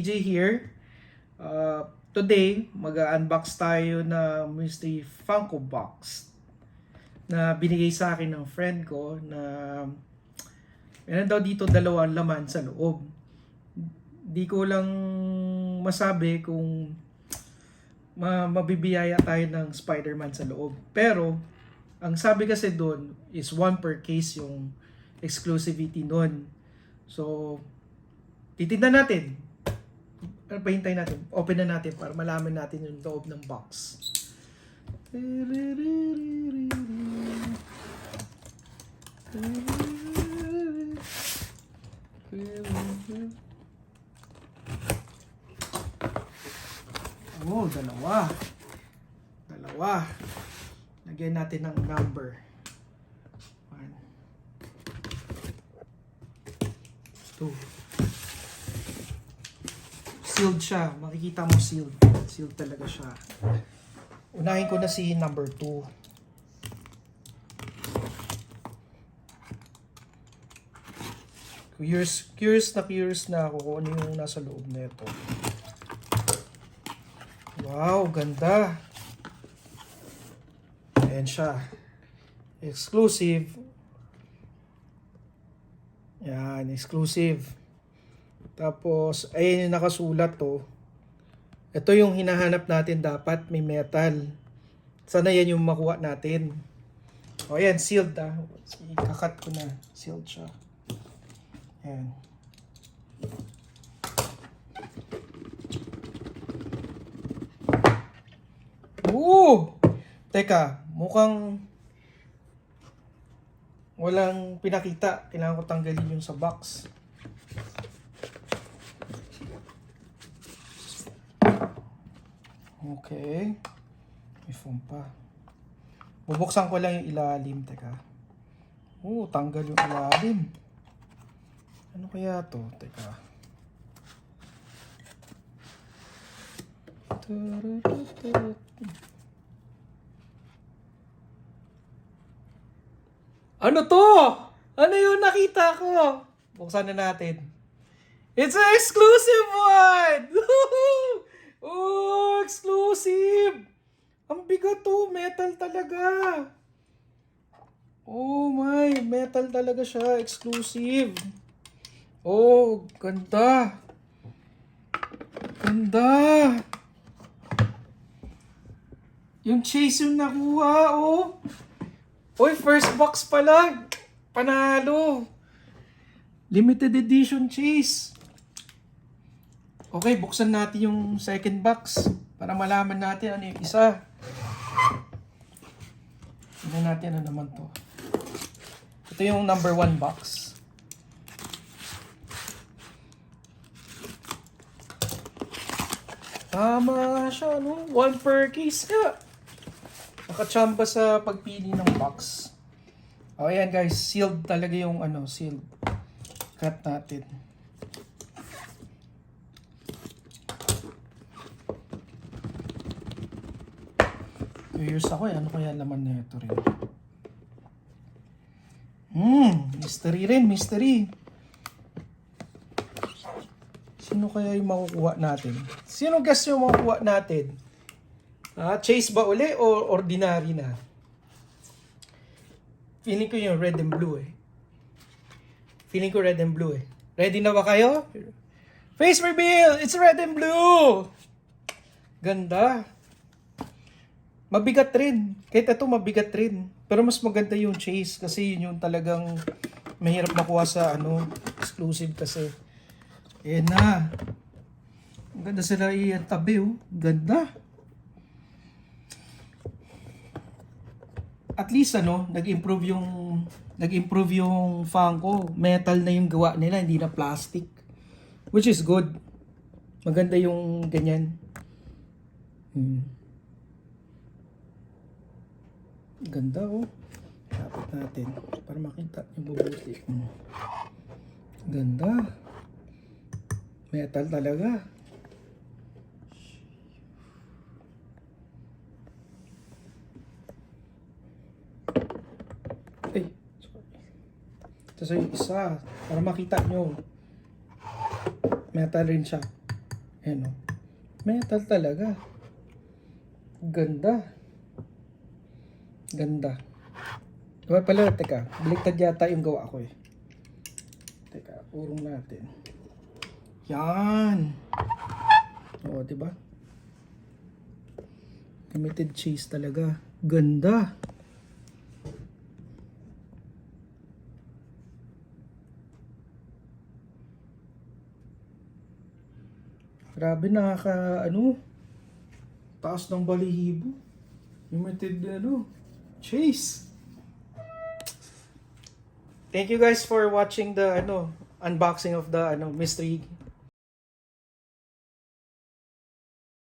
AJ here. Today, mag-unbox tayo na mystery Funko Box na binigay sa akin ng friend ko na meron daw dito dalawang laman sa loob. Di ko lang masabi kung mabibiyaya tayo ng Spider-Man sa loob. Pero, ang sabi kasi doon is 1 per case yung exclusivity nun. So, titignan natin. Pahintay natin. Open na natin para malaman natin yung loob ng box. Oh, dalawa. Lagyan natin ng number. 1, 2. Sealed siya. Makikita mo sealed. Sealed talaga siya. Unahin ko na si number 2. Curious na ako kung ano yung nasa loob nito. Wow, ganda. Ayan siya. Exclusive. Yan, exclusive. Tapos, ayun yung nakasulat to. Ito yung hinahanap natin dapat, may metal. Sana yan yung makuha natin. O yan, sealed ah. Ikakat ko na. Sealed siya. Ayan. Oo! Teka, mukhang walang pinakita. Kailangan ko tanggalin yung sa box. Okay. May foam pa. Bubuksan ko lang yung ilalim. Teka. Tanggal yung ilalim. Ano kaya to? Teka. Ano to? Ano yung nakita ko? Buksan na natin. It's an exclusive one! Oh, exclusive! Ang bigat to, metal talaga. Oh my, metal talaga siya, exclusive. Oh, ganda. Ganda. Yung chase yung nakuha, oh. Oy, first box pa lang. Panalo. Limited edition chase. Okay, buksan natin yung second box para malaman natin ano yung isa. Tignan natin ano naman to. Ito yung number 1 box. Tama siya, no? 1 per case ka. Nakachamba sa pagpili ng box. O, ayan guys, sealed talaga yung ano, sealed. Cut natin. Curious ako ano kaya laman na ito rin. Mystery rin, mystery. Sino kaya yung makukuha natin? Sino guess yung makukuha natin? Chase ba uli o ordinary na? Feeling ko yung red and blue eh. Feeling ko red and blue eh. Ready na ba kayo? Face reveal! It's red and blue! Ganda. Mabigat rin. Kahit ito mabigat rin. Pero mas maganda yung chase kasi yun yung talagang mahirap makuha sa ano, exclusive kasi. Ayan na. Ang ganda sila i-tabi oh. Ganda. At least ano, nag-improve yung Funko. Metal na yung gawa nila, hindi na plastic. Which is good. Maganda yung ganyan. Ganda oh. Tapos natin para makita yung mabuti. Ganda. Metal talaga. Ay, sorry. Ito sa yung isa para makita nyo. Metal rin siya. Ayan o. Metal talaga. Ganda. Ganda. Diba pala, teka, baliktad yata yung gawa ko eh. Teka, urong natin. Yan. Oo, diba? Limited chase talaga. Ganda. Grabe, taas ng balihibo. Limited, chase. Thank you guys for watching the, unboxing of the, mystery